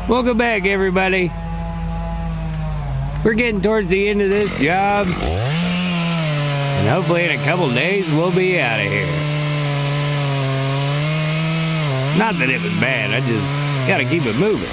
Welcome back, everybody. We're getting towards the end of this job, and hopefully in a couple days we'll be out of here. Not that it was bad, I just gotta keep it moving.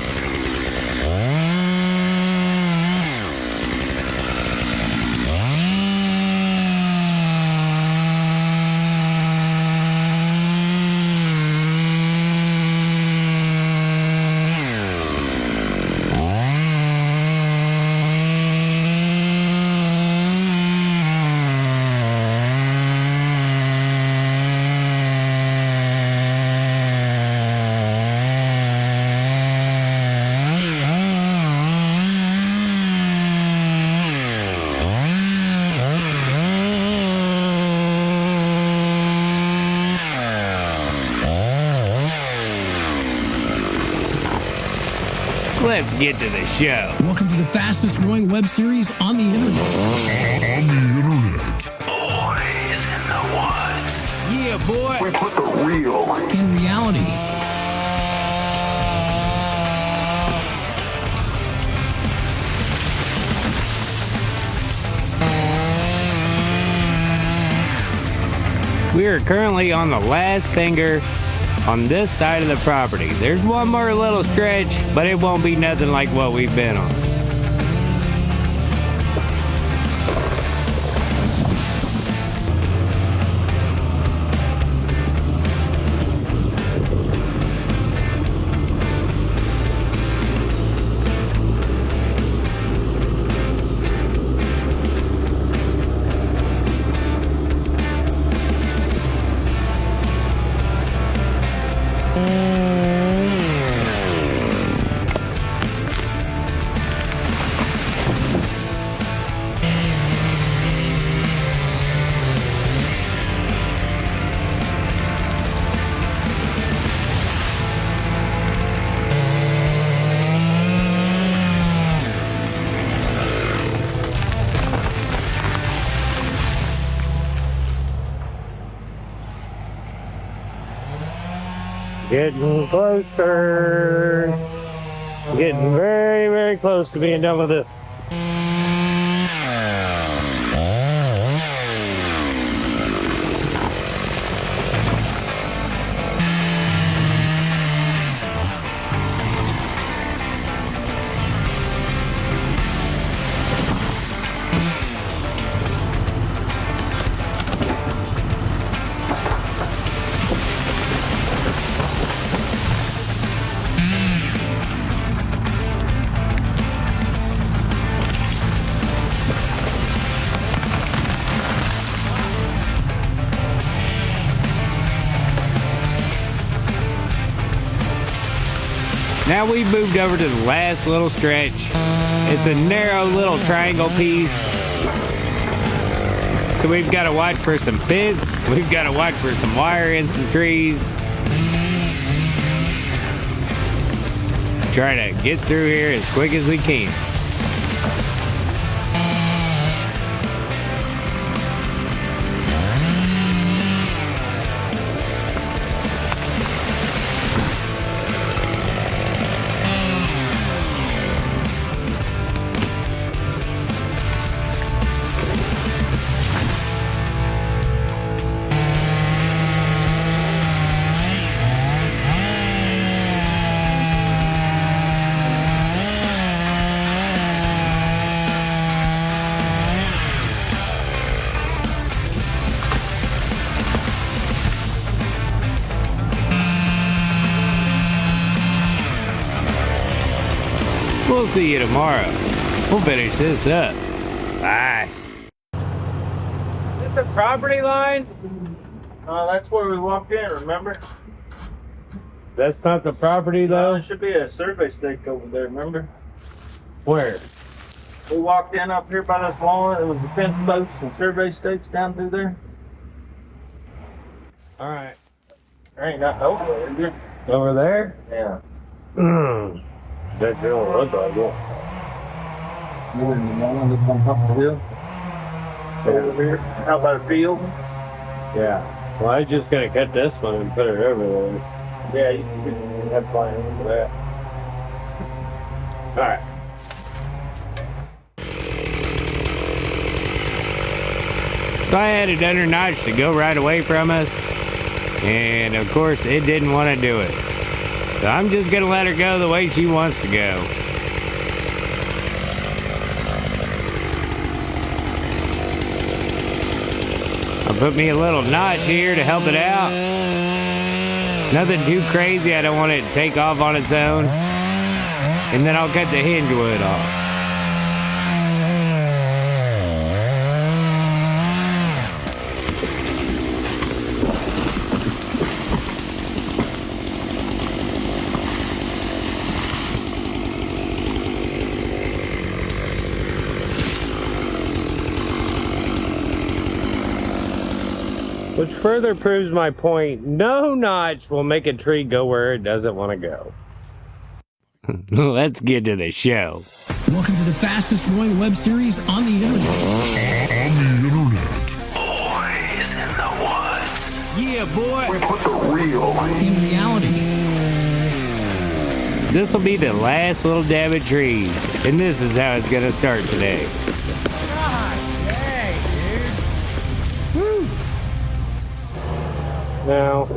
Let's get to the show. Welcome to the fastest growing web series on the internet. Boys in the woods. Yeah, boy. We put the real In reality. We are currently on the last finger on this side of the property. There's one more little stretch, but it won't be nothing like what we've been on. Getting closer. Getting very, very close to being done with this. Now we've moved over to the last little stretch. It's a narrow little triangle piece. So we've got to watch for some fence. We've got to watch for some wire and some trees. Try to get through here as quick as we can. We'll see you tomorrow. We'll finish this up. Bye. Is this a property line? That's where we walked in, remember? That's not the property though? There should be a survey stake over there, remember? Where? We walked in up here by this wall, it was the fence posts and survey stakes down through there. Alright. There ain't nothing over there, is there? Over there? Yeah. That don't look like it. You wouldn't know when to come up the hill? Over here? Out by the field? Yeah. Well, I just gotta cut this one and put it over there. Yeah, you can have flying over that. Alright. So I had it under notch to go right away from us. And of course, it didn't want to do it. So I'm just going to let her go the way she wants to go. I'll put me a little notch here to help it out. Nothing too crazy. I don't want it to take off on its own. And then I'll cut the hinge wood off. Which further proves my point, no notch will make a tree go where it doesn't want to go. Let's get to the show. Welcome to the fastest growing web series on the internet. Boys in the woods. Yeah, boy. We put the real In reality, This will be the last little dab of trees, and this is how it's gonna start today. God dang, dude. Woo. Now,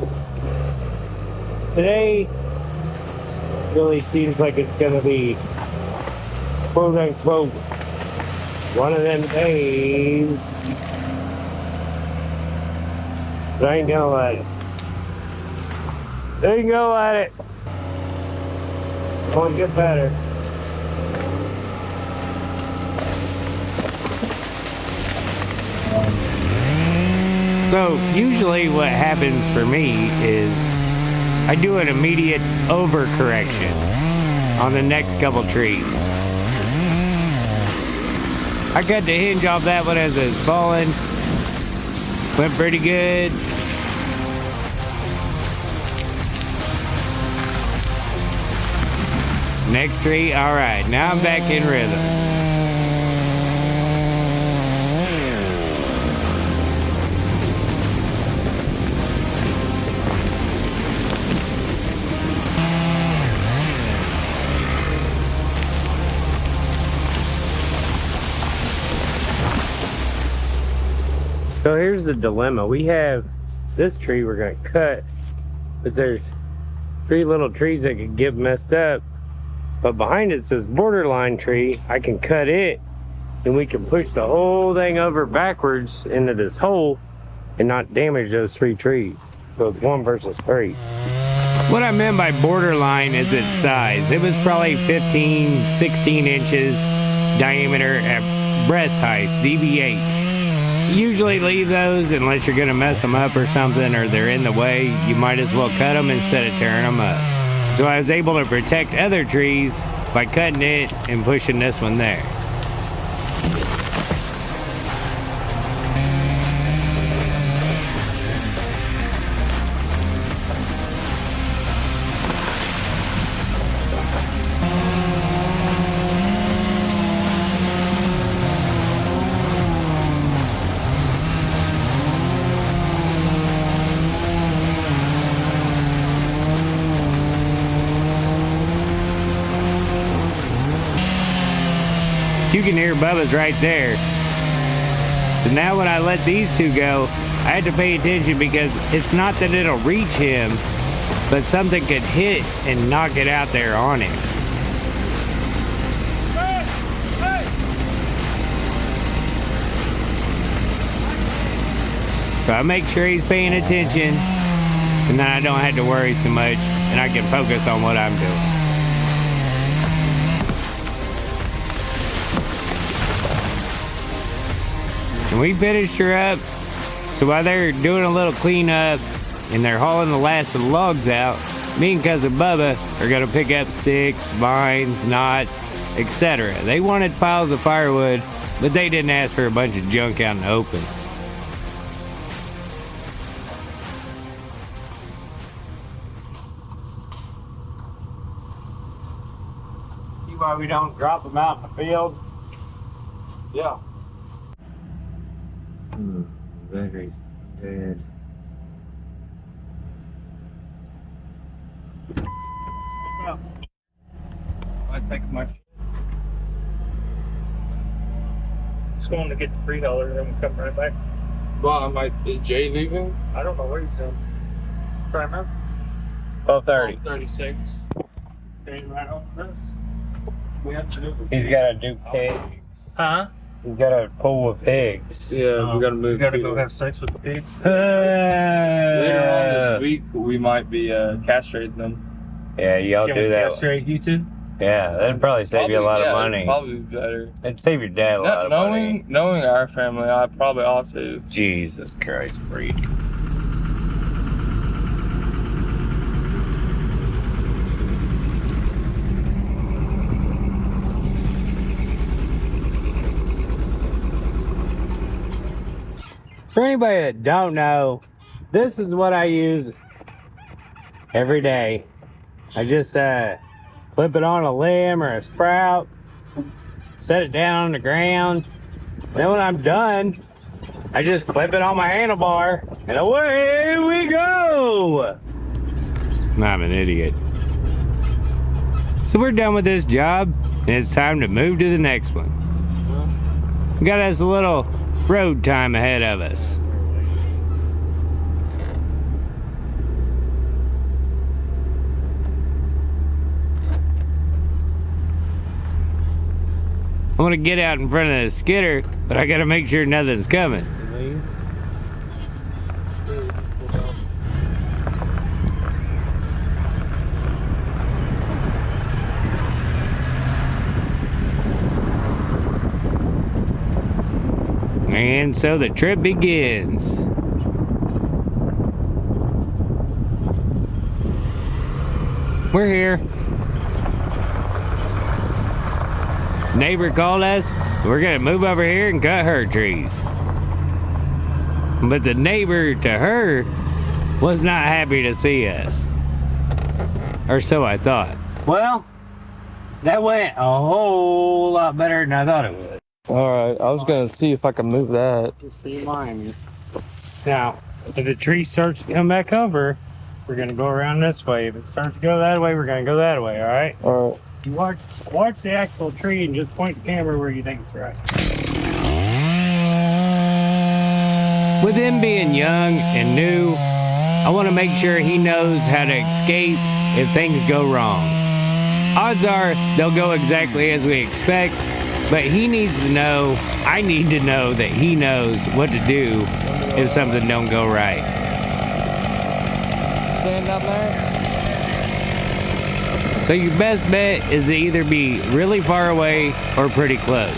today really seems like it's gonna be quote unquote one of them days. But I ain't gonna let it. Ain't gonna let it. It's gonna get better. So usually what happens for me is I do an immediate overcorrection on the next couple trees. I cut the hinge off that one as it was falling. Went pretty good. Next tree, alright, now I'm back in rhythm. So here's the dilemma. We have this tree we're gonna cut, but there's 3 little trees that could get messed up. But behind it says borderline tree. I can cut it, and we can push the whole thing over backwards into this hole and not damage those 3 trees. So it's 1 versus 3. What I meant by borderline is its size. It was probably 15, 16 inches diameter at breast height, DBH. Usually leave those unless you're gonna mess them up or something, or they're in the way. You might as well cut them instead of tearing them up. So I was able to protect other trees by cutting it and pushing this one there. You can hear Bubba's right there. So now when I let these 2 go, I had to pay attention because it's not that it'll reach him, but something could hit and knock it out there on him. So I make sure he's paying attention, and then I don't have to worry so much, and I can focus on what I'm doing. And we finished her up. So while they're doing a little cleanup and they're hauling the last of the logs out, me and Cousin Bubba are gonna pick up sticks, vines, knots, etc. They wanted piles of firewood, but they didn't ask for a bunch of junk out in the open. See why we don't drop them out in the field? Yeah. Battery's dead. Well, I think much. Just going to get the $3 and then we'll come right back. Well, is Jay leaving? I don't know where he's going. Try now. 12:30. 36. Staying right on this. We have to do He's got to do pigs. Huh? He's got a pool of pigs. Yeah, we gotta move. We gotta go people. have sex with the pigs. Later on this week, we might be castrating them. Yeah, y'all Can do we that. castrate you too? Yeah, that'd probably save you a lot of money. Probably better. It'd save your dad a lot of money. Knowing our family, I probably ought to. Jesus Christ, Breed. For anybody that don't know, this is what I use every day. I just flip it on a limb or a sprout, set it down on the ground. Then when I'm done, I just clip it on my handlebar and away we go. I'm an idiot. So we're done with this job and it's time to move to the next one. We got us a little road time ahead of us. I want to get out in front of the skidder, but I got to make sure nothing's coming. And so the trip begins. We're here. Neighbor called us. We're gonna move over here and cut her trees. But the neighbor to her was not happy to see us. Or so I thought. Well, that went a whole lot better than I thought it would. Alright, I was gonna see if I can move that. Just do you mind? Now, if the tree starts to come back over, we're gonna go around this way. If it starts to go that way, we're gonna go that way, alright? Alright. You watch the actual tree and just point the camera where you think it's right. With him being young and new, I want to make sure he knows how to escape if things go wrong. Odds are they'll go exactly as we expect, but he needs to know, I need to know that he knows what to do if something don't go right. Stand up there? So your best bet is to either be really far away or pretty close.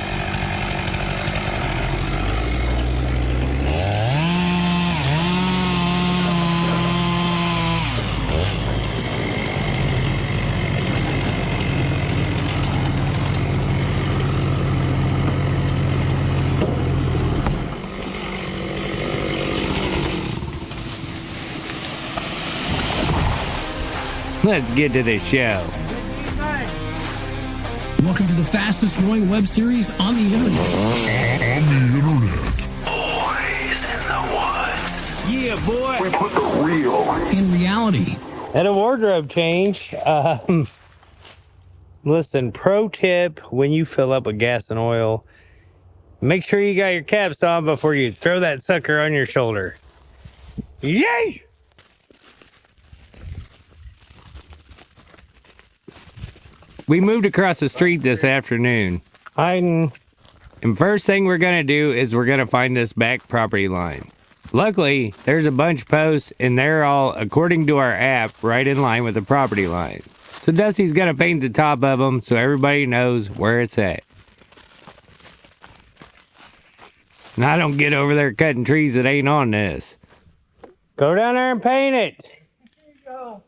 Let's get to the show. Welcome to the fastest growing web series on the internet. Boys in the woods. Yeah, boy. We put the real In reality, And a wardrobe change. Listen, pro tip when you fill up with gas and oil, make sure you got your caps on before you throw that sucker on your shoulder. Yay! We moved across the street this afternoon. And first thing we're gonna do is we're gonna find this back property line. Luckily, there's a bunch of posts and they're all, according to our app, right in line with the property line. So Dusty's gonna paint the top of them so everybody knows where it's at. And I don't get over there cutting trees that ain't on this. Go down there and paint it. Here you go.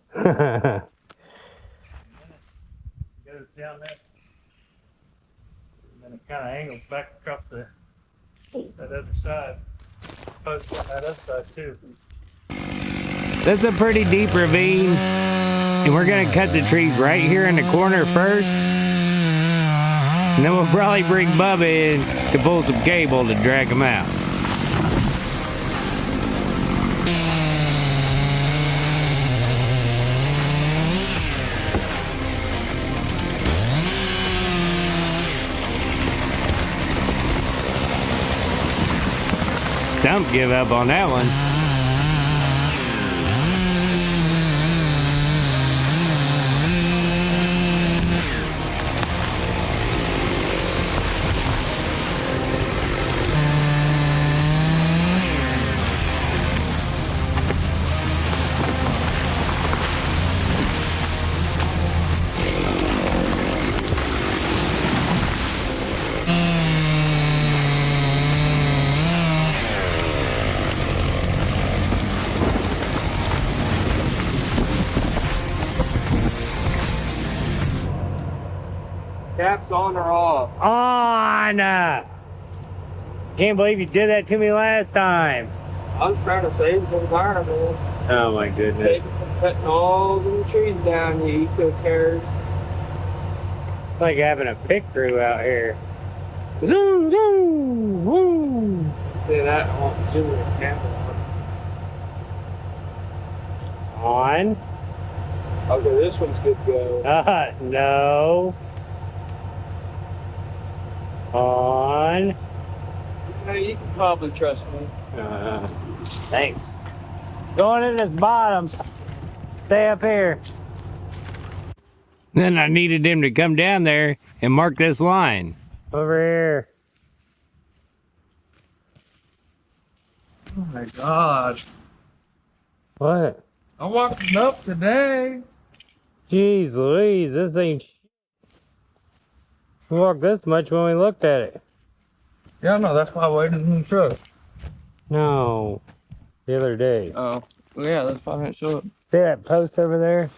Goes down there. And then it kind of angles back across that other side. Post on that other side too. That's a pretty deep ravine. And we're gonna cut the trees right here in the corner first. And then we'll probably bring Bubba in to pull some cable to drag them out. stump give up on that one. Caps on or off? On! Can't believe you did that to me last time. I was trying to save the environment. Oh my goodness. Save it from cutting all the trees down, you eco-terrors. It's like having a pick crew out here. Zoom, zoom, woo! See that? I want zoom the camera On. on. Okay, this one's good to go. No. On. Yeah, you can probably trust me. Thanks. Going in this bottom. Stay up here. Then I needed him to come down there and mark this line. Over here. Oh my God. What? I walked it up today. Jeez Louise, this ain't shit. We walked this much when we looked at it. Yeah, no, that's why I waited in the truck. No. The other day. Oh. Well, yeah, that's why I didn't show up. See that post over there?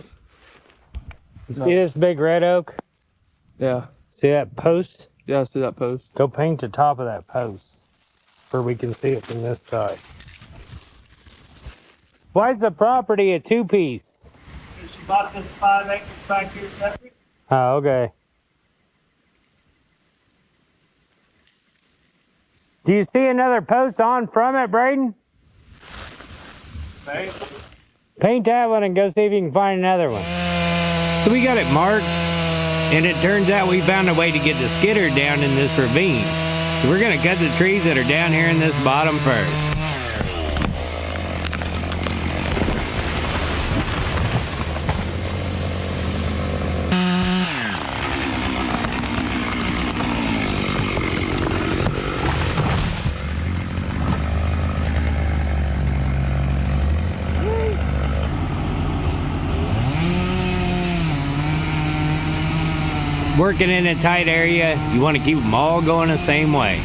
You see this big red oak? Yeah. See that post? Yeah, I see that post. Go paint the top of that post where we can see it from this side. Why is the property a two-piece? She bought this 5 acres back here septic. Oh, okay. Do you see another post on from it, Braden? Maybe. Paint that one and go see if you can find another one. So we got it marked, and it turns out we found a way to get the skidder down in this ravine. So we're gonna cut the trees that are down here in this bottom first. Working in a tight area, you want to keep them all going the same way.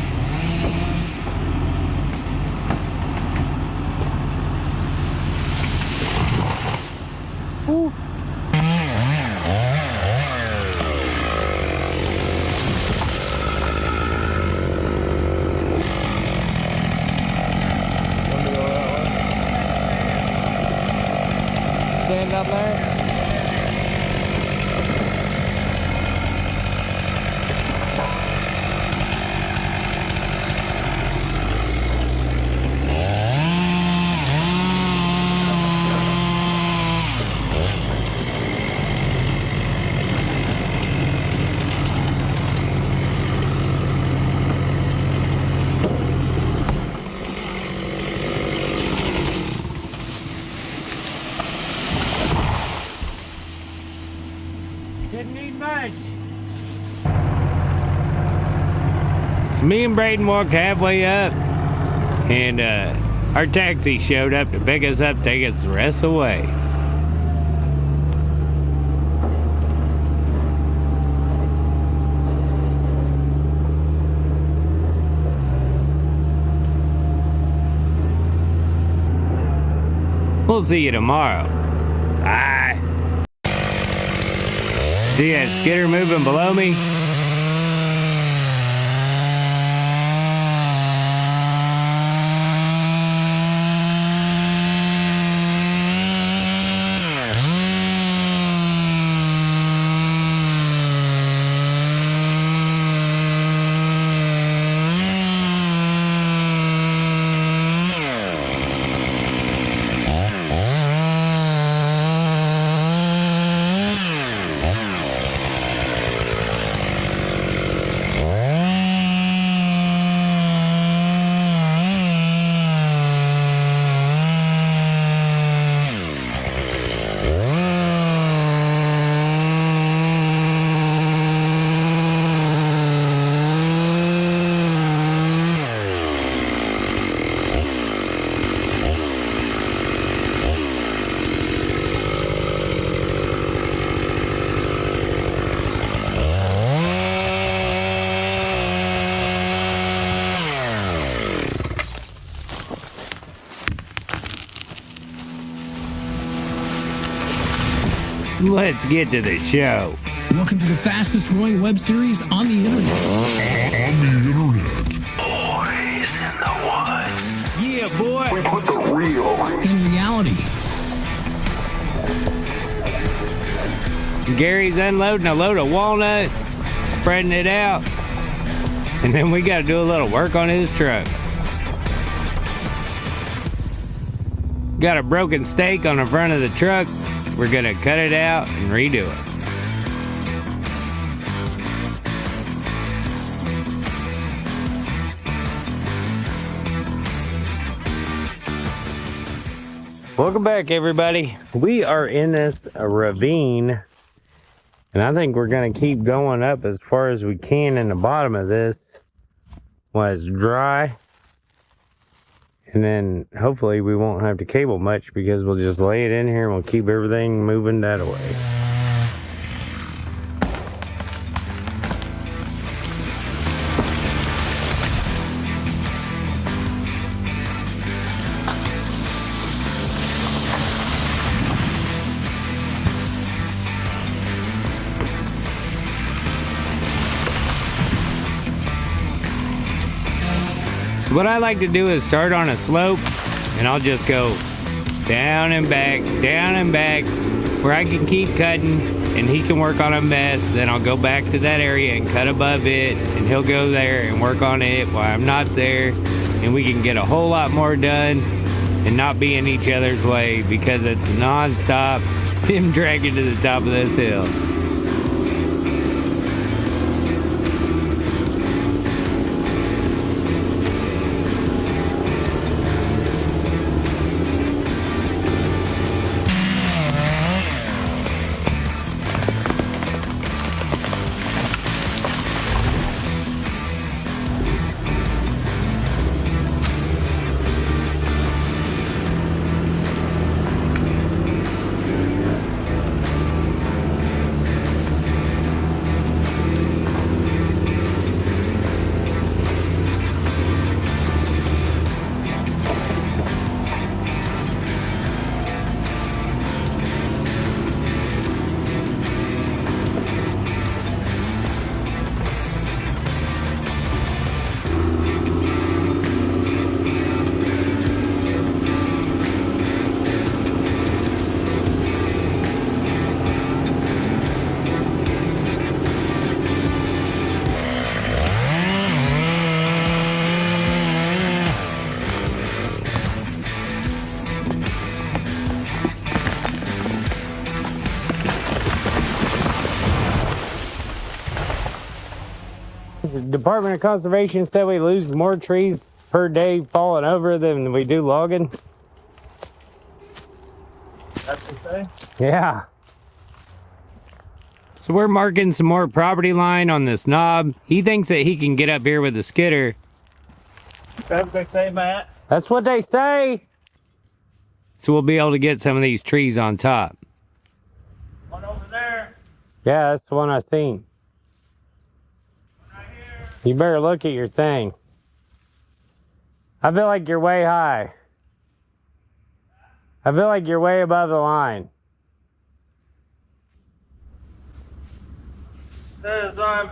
Woo. Stand up there. Didn't need much. So me and Braden walked halfway up, and our taxi showed up to pick us up, take us the rest of the way. We'll see you tomorrow. Bye. See that skidder moving below me? Let's get to the show. Welcome to the fastest growing web series on the internet. Boys in the woods. Yeah, boy. We put the real In reality, Gary's unloading a load of walnut, spreading it out, and then we got to do a little work on his truck. Got a broken stake on the front of the truck. We're gonna cut it out and redo it. Welcome back, everybody. We are in this ravine, and I think we're gonna keep going up as far as we can in the bottom of this while it's dry. And then hopefully we won't have to cable much because we'll just lay it in here and we'll keep everything moving that way. So what I like to do is start on a slope, and I'll just go down and back, where I can keep cutting and he can work on a mess. Then I'll go back to that area and cut above it, and he'll go there and work on it while I'm not there, and we can get a whole lot more done and not be in each other's way, because it's non-stop him dragging to the top of this hill. The Department of Conservation said we lose more trees per day falling over than we do logging. That's what they say. Yeah. So we're marking some more property line on this knob. He thinks that he can get up here with a skidder. That's what they say, Matt. That's what they say. So we'll be able to get some of these trees on top. One over there. Yeah, that's the one I seen. One right here. You better look at your thing. I feel like you're way high. I feel like you're way above the line. Says I'm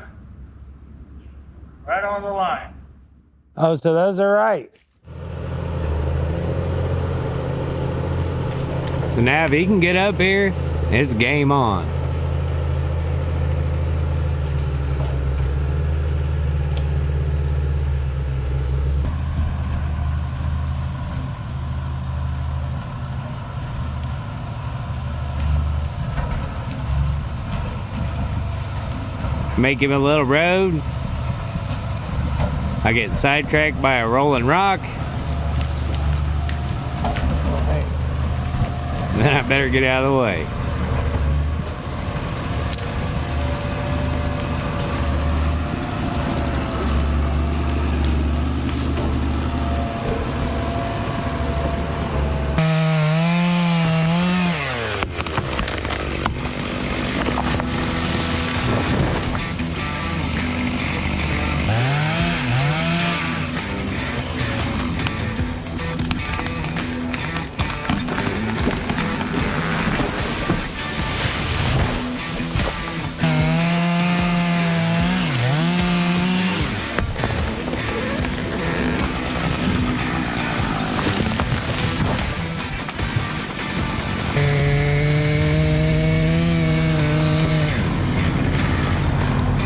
right on the line. Oh, so those are right. So now if he can get up here, it's game on. Make him a little road. I get sidetracked by a rolling rock. Then I better get out of the way.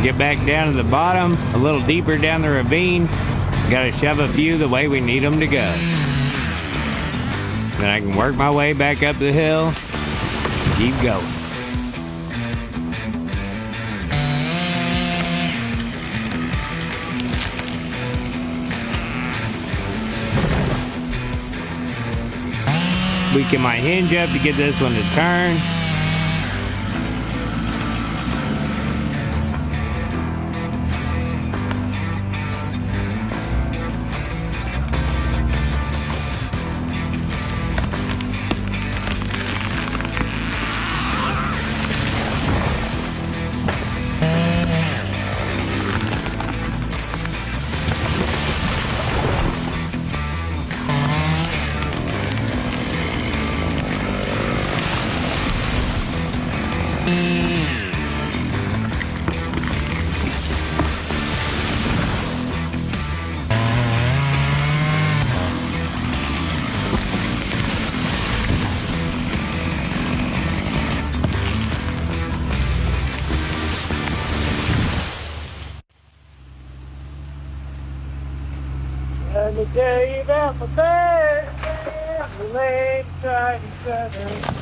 get back down to the bottom, a little deeper down the ravine. Gotta shove a few the way we need them to go. Then I can work my way back up the hill, keep going. Weaken my hinge up to get this one to turn. Let me tell you about my bird, the lane trying to settle.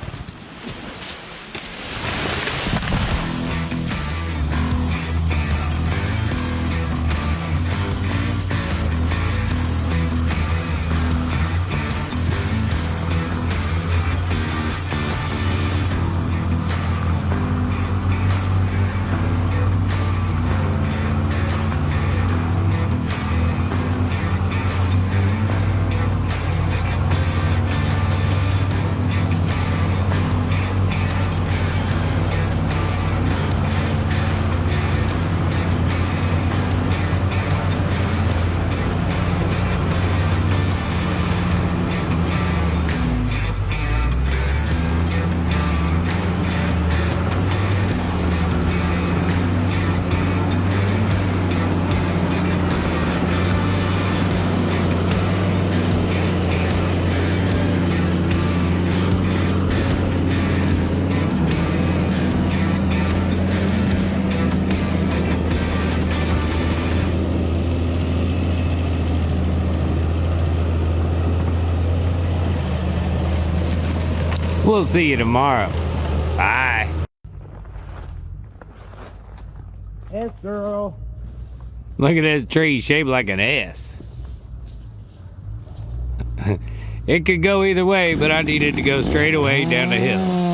We'll see you tomorrow. Bye. Yes, girl. Look at this tree shaped like an S. It could go either way, but I needed to go straight away down the hill.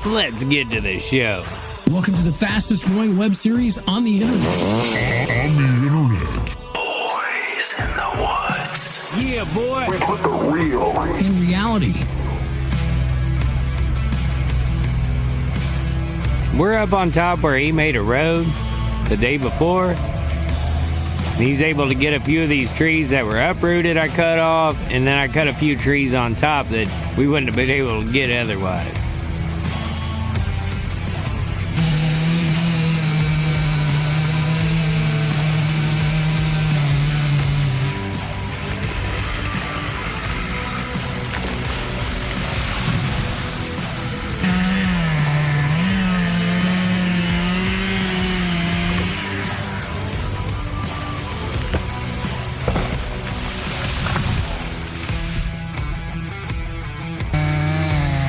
Let's get to the show. Welcome to the fastest growing web series on the internet. Boys in the woods. Yeah, boy. We put the real In reality, We're up on top where he made a road the day before. He's able to get a few of these trees that were uprooted I cut off, and then I cut a few trees on top that we wouldn't have been able to get otherwise.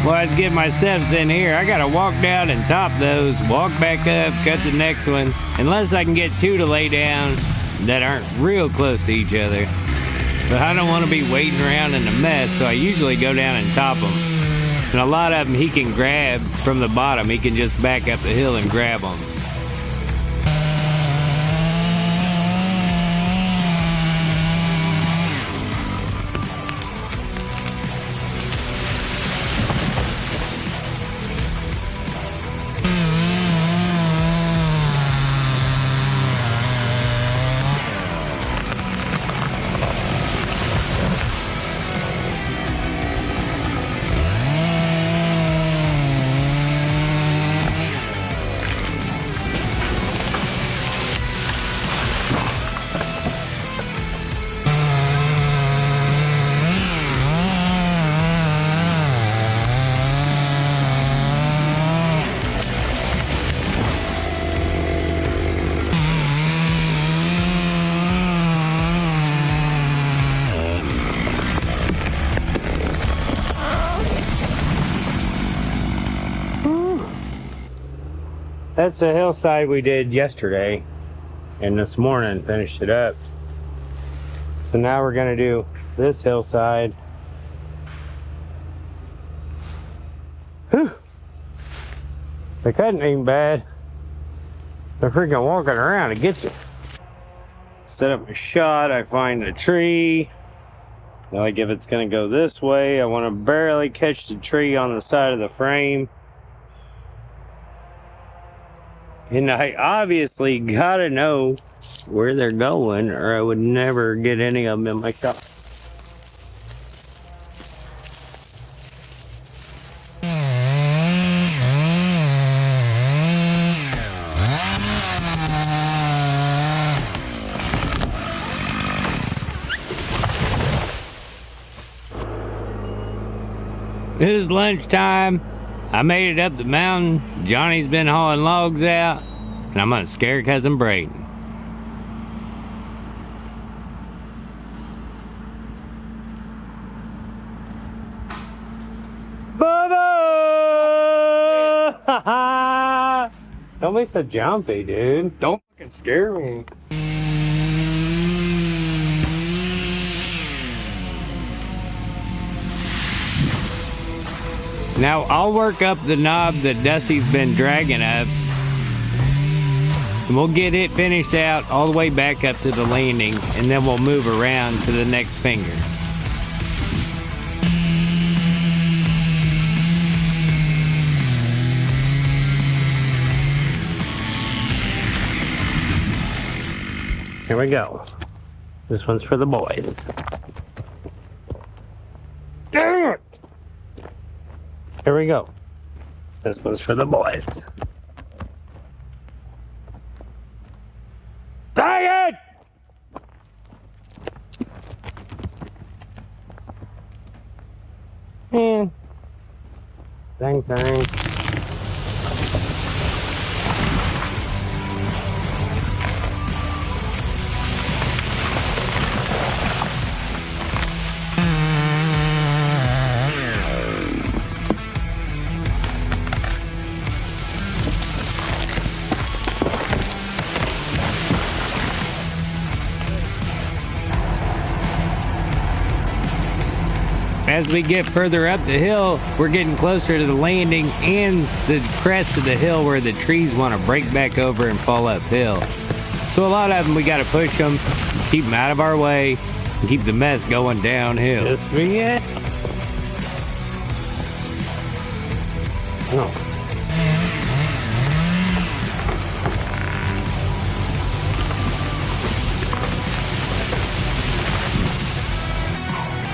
Well, I was getting my steps in here. I gotta walk down and top those, walk back up, cut the next one, unless I can get two to lay down that aren't real close to each other. But I don't want to be waiting around in a mess, so I usually go down and top them. And a lot of them he can grab from the bottom. He can just back up the hill and grab them. That's the hillside we did yesterday, and this morning finished it up. So now we're gonna do this hillside. Whew. The cutting ain't bad. They're freaking walking around to get you. Set up a shot, I find a tree. Like if it's gonna go this way, I wanna barely catch the tree on the side of the frame. And I obviously gotta know where they're going, or I would never get any of them in my shot. It is lunchtime. I made it up the mountain. Johnny's been hauling logs out, and I'm gonna scare cousin Braden. Bubba! Don't be so jumpy, dude. Don't fucking scare me. Now I'll work up the knob that Dusty's been dragging up, and we'll get it finished out all the way back up to the landing, and then we'll move around to the next finger. Here we go. This one's for the boys. Dang it! Here we go. This one's for the boys. Dang it! Man. Dang. As we get further up the hill, we're getting closer to the landing and the crest of the hill where the trees want to break back over and fall uphill. So a lot of them, we got to push them, keep them out of our way, and keep the mess going downhill. Just me yet? No.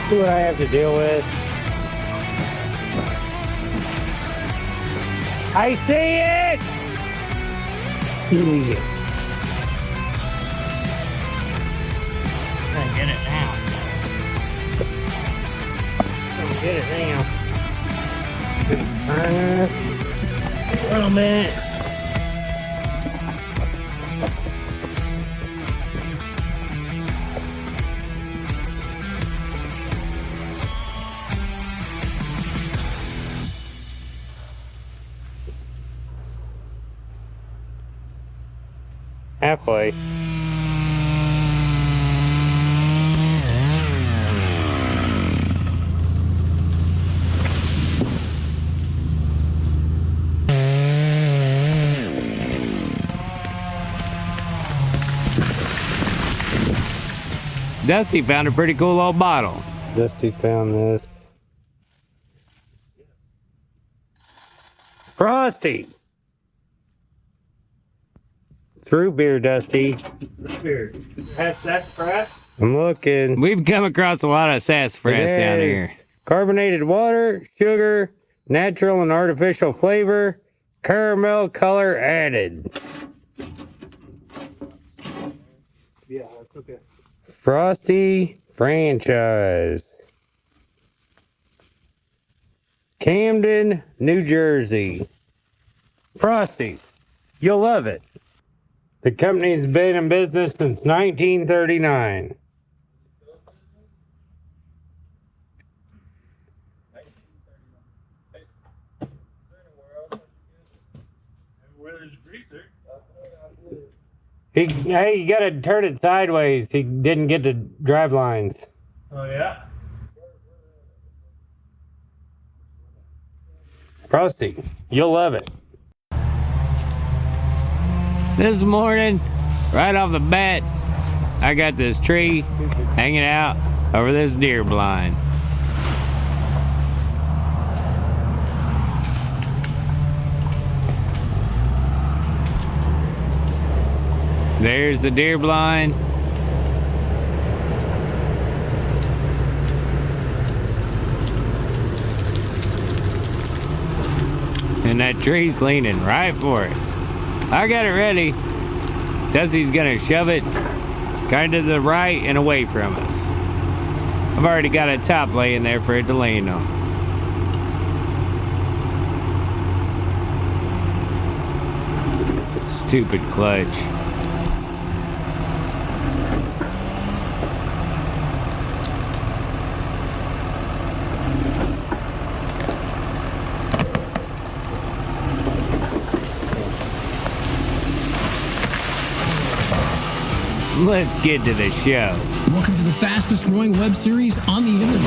See what I have to deal with. I see it! Yeah. I get it now. Don't get it now. Turn this a little bit. Halfway. Dusty found a pretty cool old bottle. Dusty found this. Frosty! Root beer, Dusty. Root beer. Have sassafras? I'm looking. We've come across a lot of sassafras down here. Carbonated water, sugar, natural and artificial flavor, caramel color added. Yeah, that's okay. Frosty franchise. Camden, New Jersey. Frosty, you'll love it. The company's been in business since 1939. Weather's great. Hey, you gotta turn it sideways. He didn't get the drive lines. Oh yeah. Frosty, you'll love it. This morning, right off the bat, I got this tree hanging out over this deer blind. There's the deer blind. And that tree's leaning right for it. I got it ready. Dusty's gonna shove it kind of to the right and away from us. I've already got a top laying there for it to lean on. Stupid clutch. Let's get to the show. Welcome to the fastest growing web series on the internet.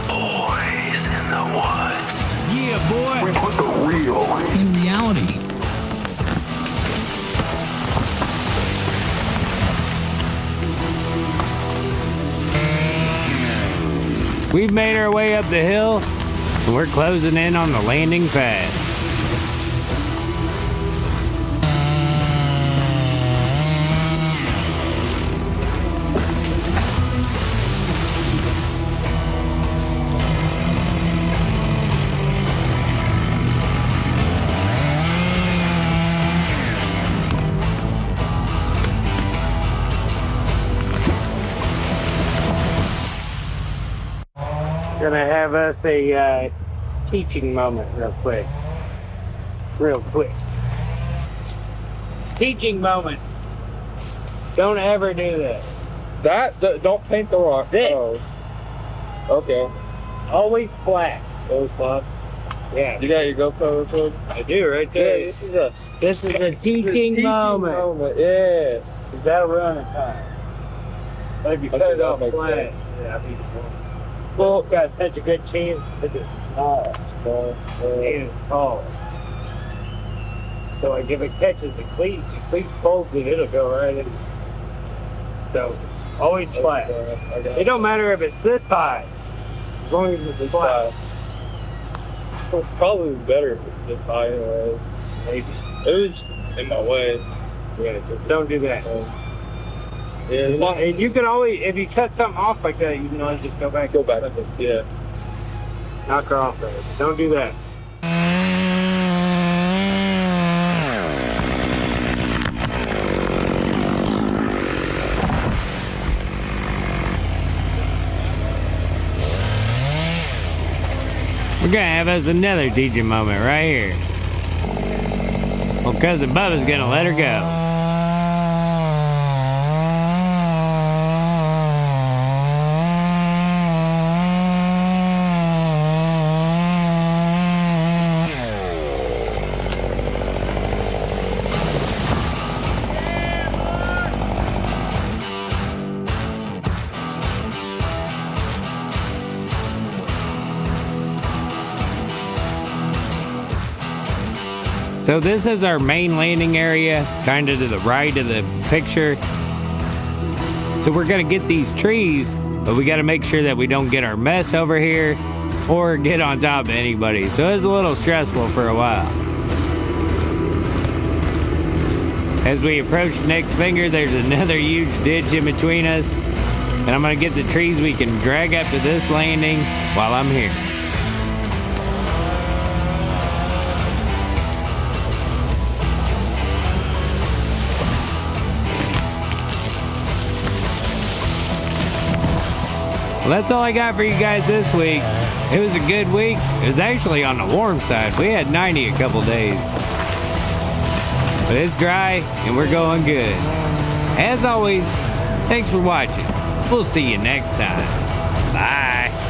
Boys in the woods. Yeah, boy. We put the real In reality, We've made our way up the hill, and we're closing in on the landing fast. Gonna have us a teaching moment real quick. Teaching moment. Don't ever do that. Don't paint the rock. This. Oh. Okay. Always flat. Those flat. Yeah, You got your GoPro recording? I do right there. this is a This is a teaching moment. Yes. That'll run in time. But if you cut it off That makes flat, sense. yeah, I think well, it's got such a good chance that it's small. And it's tall. So like if it catches the cleat folds it, it'll go right in. So always flat. It don't matter if it's this high, as long as it's flat. Well, probably better if it's this high anyway. Maybe. It was in my way. Yeah, just don't do that. Yeah. And you can always, if you cut something off like that, you can always just go back. Yeah. Knock her off there. Don't do that. We're gonna have us another teaching moment right here. Well, Cousin Bubba's gonna let her go. So this is our main landing area, kind of to the right of the picture. So we're gonna get these trees, but we gotta make sure that we don't get our mess over here or get on top of anybody. So it's a little stressful for a while. As we approach the next finger, there's another huge ditch in between us. And I'm gonna get the trees we can drag up to this landing while I'm here. Well, that's all I got for you guys this week. It was a good week. It was actually on the warm side. We had 90 a couple days. But it's dry and we're going good. As always, thanks for watching. We'll see you next time. Bye.